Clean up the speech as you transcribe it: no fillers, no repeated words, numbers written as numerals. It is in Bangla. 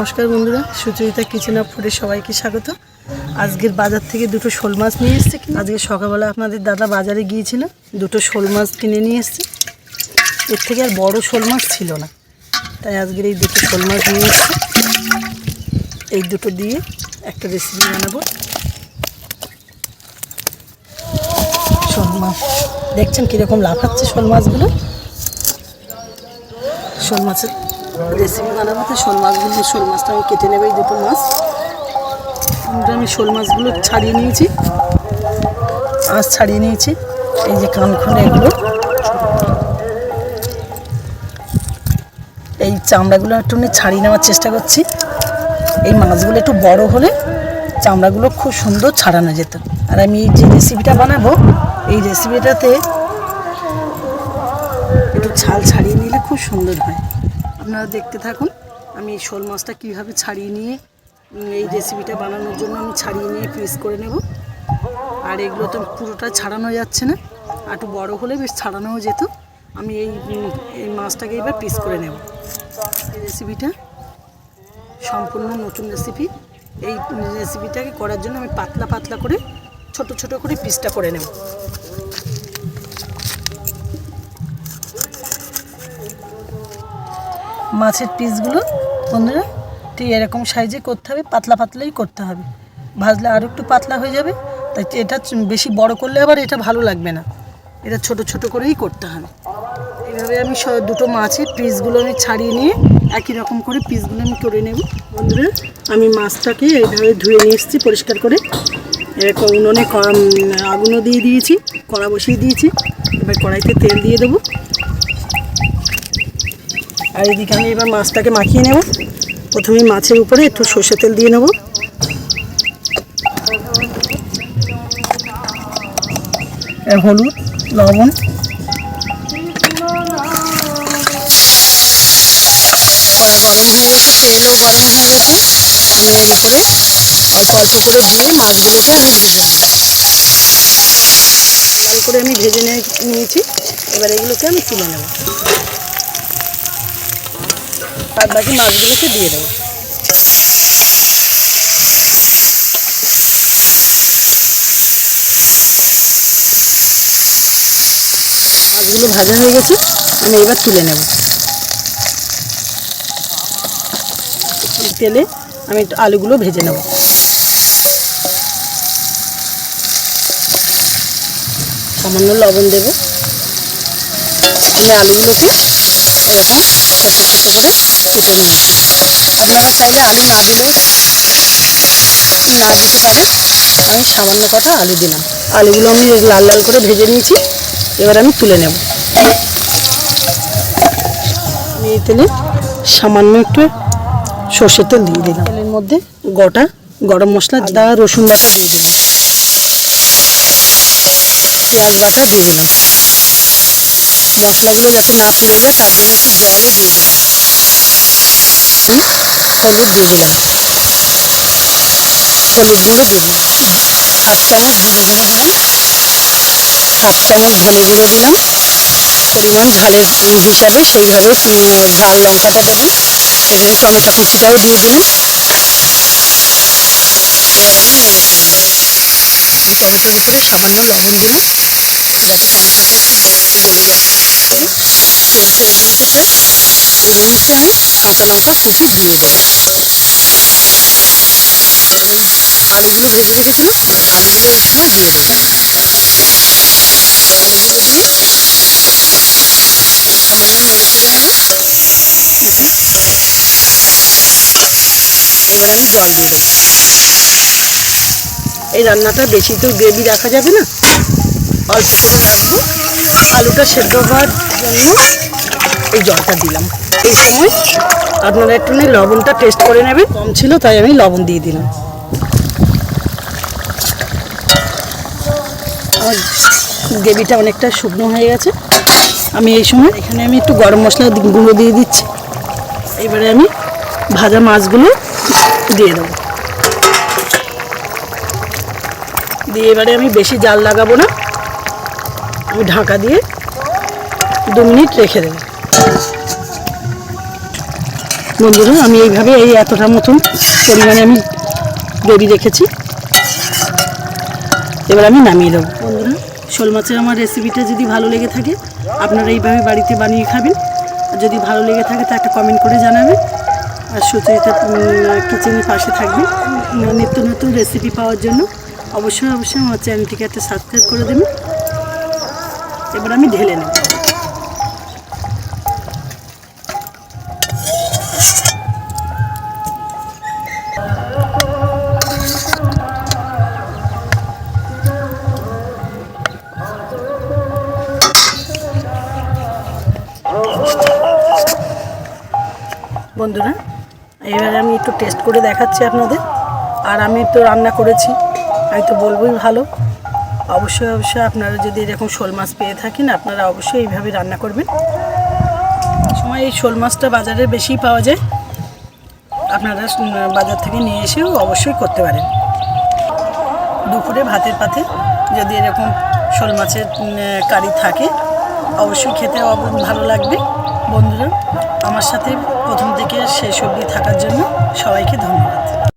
নমস্কার বন্ধুরা, সুচরিতা কিচেন অফ ফুডে সবাইকে স্বাগত। আজকের বাজার থেকে দুটো শোল মাছ নিয়ে এসেছে। আজকে সকালবেলা আপনাদের দাদা বাজারে গিয়েছিল, দুটো শোল মাছ কিনে নিয়ে এসেছে। এর থেকে আর বড় শোল মাছ ছিল না, তাই আজকের এই দুটো শোল মাছ নিয়ে এসেছে। এই দুটো দিয়ে একটা রেসিপি বানাবো। শোল মাছ দেখছেন কীরকম লাফাচ্ছে শোল মাছগুলো। শোল মাছের রেসিপি বানাবো, তো শোল মাছটা আমি কেটে নেব। এই দুটো মাছ আমি শোল মাছগুলো ছাড়িয়ে নিয়েছি, ছাড়িয়ে নিয়েছি। এই যে কানখুনে এগুলো, এই চামড়াগুলো একটু ছাড়িয়ে নেওয়ার চেষ্টা করছি। এই মাছগুলো একটু বড় হলে চামড়াগুলো খুব সুন্দর ছাড়ানো যেত। আর আমি যে রেসিপিটা বানাবো, এই রেসিপিটাতে একটু ছাল ছাড়িয়ে নিলে খুব সুন্দর হয়। আপনারা দেখতে থাকুন। আমি এই শোল মাছটা কীভাবে ছাড়িয়ে নিয়ে এই রেসিপিটা বানানোর জন্য আমি ছাড়িয়ে নিয়ে পিস করে নেব। আর এগুলো তো পুরোটা ছাড়ানো যাচ্ছে না, আর একটু বড়ো হলে বেশ ছাড়ানোও যেত। আমি এই মাছটাকে এবার পিস করে নেব। এই রেসিপিটা সম্পূর্ণ নতুন রেসিপি। এই রেসিপিটাকে করার জন্য আমি পাতলা পাতলা করে ছোট ছোট করে পিসটা করে নেব। মাছের পিসগুলো বন্ধুরা ঠিক এরকম সাইজে করতে হবে, পাতলা পাতলাই করতে হবে। ভাজলে আরও একটু পাতলা হয়ে যাবে, তাই এটা বেশি বড় করলে আবার এটা ভালো লাগবে না। এটা ছোট ছোট করেই করতে হবে। এইভাবে আমি দুটো মাছের পিসগুলো আমি ছাড়িয়ে নিয়ে একই রকম করে পিসগুলো আমি করে নেব। বন্ধুরা, আমি মাছটাকে এইভাবে ধুয়ে নিয়ে এসেছি পরিষ্কার করে। এরকম উনুনে আগুনও দিয়ে দিয়েছি, কড়া বসিয়ে দিয়েছি। এবার কড়াইতে তেল দিয়ে দেবো। আর এদিকে আমি এবার মাছটাকে মাখিয়ে নেব। প্রথমে মাছের উপরে একটু সর্ষে তেল দিয়ে নেব। হলুদ, লবণ, কড়া গরম হয়ে গেছে, তেলও গরম হয়ে গেছে। আমি এর উপরে অল্প অল্প করে দিয়ে মাছগুলোকে আমি ভেজে নেব। লাল করে আমি ভেজে নিয়েছি। এবার এগুলোকে আমি তুলে নেব, আর বাকি মাছগুলোকে দিয়ে দেবো। মাছগুলো ভাজা হয়ে গেছে, আমি এবার তুলে নেব। তেলে আমি একটু আলুগুলো ভেজে নেব। সামান্য লবণ দেব। আমি আলুগুলোকে এরকম ছোটো ছোটো করে কেটে নিয়েছি। আপনারা চাইলে আলু না দিতে পারেন। আমি সামান্য কটা আলু দিলাম। আলুগুলো আমি লাল লাল করে ভেজে নিয়েছি। এবার আমি তুলে নেব। আমি এই তেলে সামান্য একটু সর্ষের তেল দিয়ে দিলাম। তেলের মধ্যে গোটা গরম মশলা, আদা রসুন বাটা দিয়ে দিলাম, পেঁয়াজ বাটা দিয়ে দিলাম। মশলাগুলো যাতে না পুড়ে যায় তার জন্য একটু জলও দিয়ে দিলাম। হলুদ দিয়ে দিলাম, হলুদ গুঁড়ো দিয়ে দিলাম, 1/2 চামচ জিরে গুঁড়ো দিলাম, 1/2 চামচ ধনে গুঁড়ো দিলাম। পরিমাণ ঝালের হিসাবে সেইভাবে ঝাল লঙ্কাটা দেবো। এবারে টমেটো কুচিটাও দিয়ে দিলাম। এবার আমি নেড়ে চেড়ে নেব। এই টমেটোর ভিতরে সামান্য লবণ দিলাম, যাতে টমেটোটা একটু গলে যায়। সরষে এগুলো থেকে এর মধ্যে আমি কাঁচা লঙ্কা কুচি দিয়ে দেবো। এবার আমি আলুগুলো ভেজে রেখেছিলাম, আলুগুলো এর সময় দিয়ে দেবো। এবার আলুগুলো দিয়ে আমি সামান্য নেড়ে চেড়ে নেব। এবার আমি জল দিয়ে দেবো। এই রান্নাটা বেশি তো গ্রেভি রাখা যাবে না, অল্প করে রাখবো। আলুটা সেদ্ধ হওয়ার জন্য এই জলটা দিলাম। এই সময় আপনারা একটু লবণটা টেস্ট করে নেবেন, কম ছিল তাই আমি লবণ দিয়ে দিলাম। আমার গ্রেভিটা অনেকটা শুকনো হয়ে গেছে। আমি এই সময় এখানে আমি একটু গরম মশলা গুঁড়ো দিয়ে দিচ্ছি। এবারে আমি ভাজা মাছগুলো দিয়ে দেবো। দিয়ে এবারে আমি বেশি জাল লাগাবো না, আমি ঢাকা দিয়ে 2 মিনিট রেখে দেবো। বন্ধুরা আমি এইভাবে এই এতটা মতন পরিমাণে আমি গ্রেভি রেখেছি। এবার আমি নামিয়ে দেবো। বন্ধুরা শোল মাছের আমার রেসিপিটা যদি ভালো লেগে থাকে আপনারা এইভাবে বাড়িতে বানিয়ে খাবেন। আর যদি ভালো লেগে থাকে তো একটা কমেন্ট করে জানাবেন। আর সুচরিতা কিচেনের পাশে থাকবেন নিত্য নতুন রেসিপি পাওয়ার জন্য। অবশ্যই অবশ্যই আমার চ্যানেলটিকে একটা সাবস্ক্রাইব করে দেবেন। এবার আমি ঢেলে নেব। বন্ধুরা এবারে আমি একটু টেস্ট করে দেখাচ্ছি আপনাদের। আর আমি তো রান্না করেছি, আমি তো বলবোই ভালো। অবশ্যই অবশ্যই আপনারা যদি এরকম শোল মাছ পেয়ে থাকেন আপনারা অবশ্যই এইভাবে রান্না করবেন। সময় এই শোল মাছটা বাজারে বেশি পাওয়া যায়, আপনারা বাজার থেকে নিয়ে এসেও অবশ্যই করতে পারেন। দুপুরে ভাতের পাতে যদি এরকম শোল মাছের কারি থাকে অবশ্যই খেতে ভালো লাগবে। বন্ধুরা আমার সাথে প্রথম থেকে শেষ অবধি থাকার জন্য সবাইকে ধন্যবাদ।